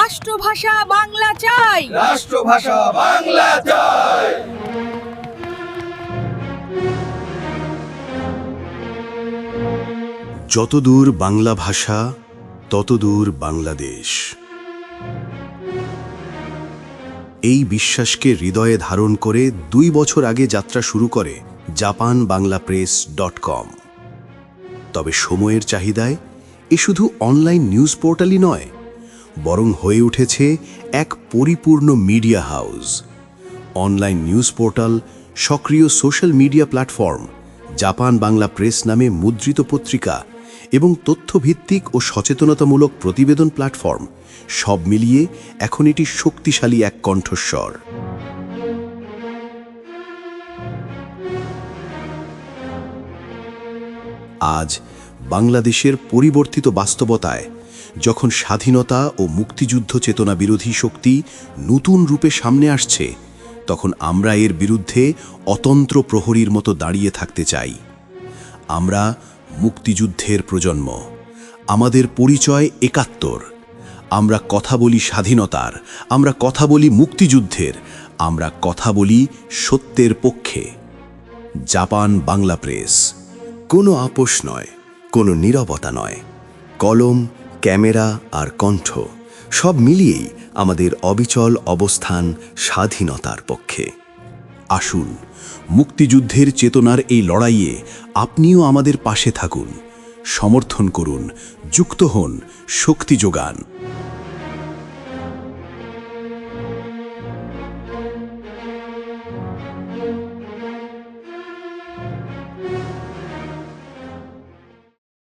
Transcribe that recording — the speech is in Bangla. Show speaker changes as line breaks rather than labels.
রাষ্ট্রভাষা বাংলা চাই,
রাষ্ট্রভাষা বাংলা চাই।
যতদূর বাংলা ভাষা ততদূর বাংলাদেশ। এই বিশ্বাসকে হৃদয়ে ধারণ করে 2 বছর আগে যাত্রা শুরু করে japanbanglapress.com। তবে সময়ের চাহিদায় এ শুধু অনলাইন নিউজ পোর্টালই নয়, বরং হয়ে উঠেছে এক পরিপূর্ণ media house. Online news portal, সক্রিয় social media platform, Japan Bangla press নামে মুদ্রিত পত্রিকা এবং তথ্যভিত্তিক ও সচেতনতামূলক প্রতিবেদন প্ল্যাটফর্ম, সব মিলিয়ে এখন এটি শক্তিশালী এক কণ্ঠস্বর। আজ বাংলাদেশের পরিবর্তিত বাস্তবতায় যখন স্বাধীনতা ও মুক্তিযুদ্ধ চেতনা বিরোধী শক্তি নতুন রূপে সামনে আসছে, তখন আমরা এর বিরুদ্ধে অতন্ত্র প্রহরীর মতো দাঁড়িয়ে থাকতে চাই। আমরা মুক্তিযুদ্ধের প্রজন্ম, আমাদের পরিচয় ৭১। আমরা কথা বলি স্বাধীনতার, আমরা কথা বলি মুক্তিযুদ্ধের, আমরা কথা বলি সত্যের পক্ষে। জাপান বাংলা প্রেস, কোনো আপোষ নয়, কোনো নীরবতা নয়। কলম, ক্যামেরা আর কণ্ঠ সব মিলিয়েই আমাদের অবিচল অবস্থান স্বাধীনতার পক্ষে। আসুন, মুক্তিযুদ্ধের চেতনার এই লড়াইয়ে আপনিও আমাদের পাশে থাকুন, সমর্থন করুন, যুক্ত হন, শক্তি যোগান।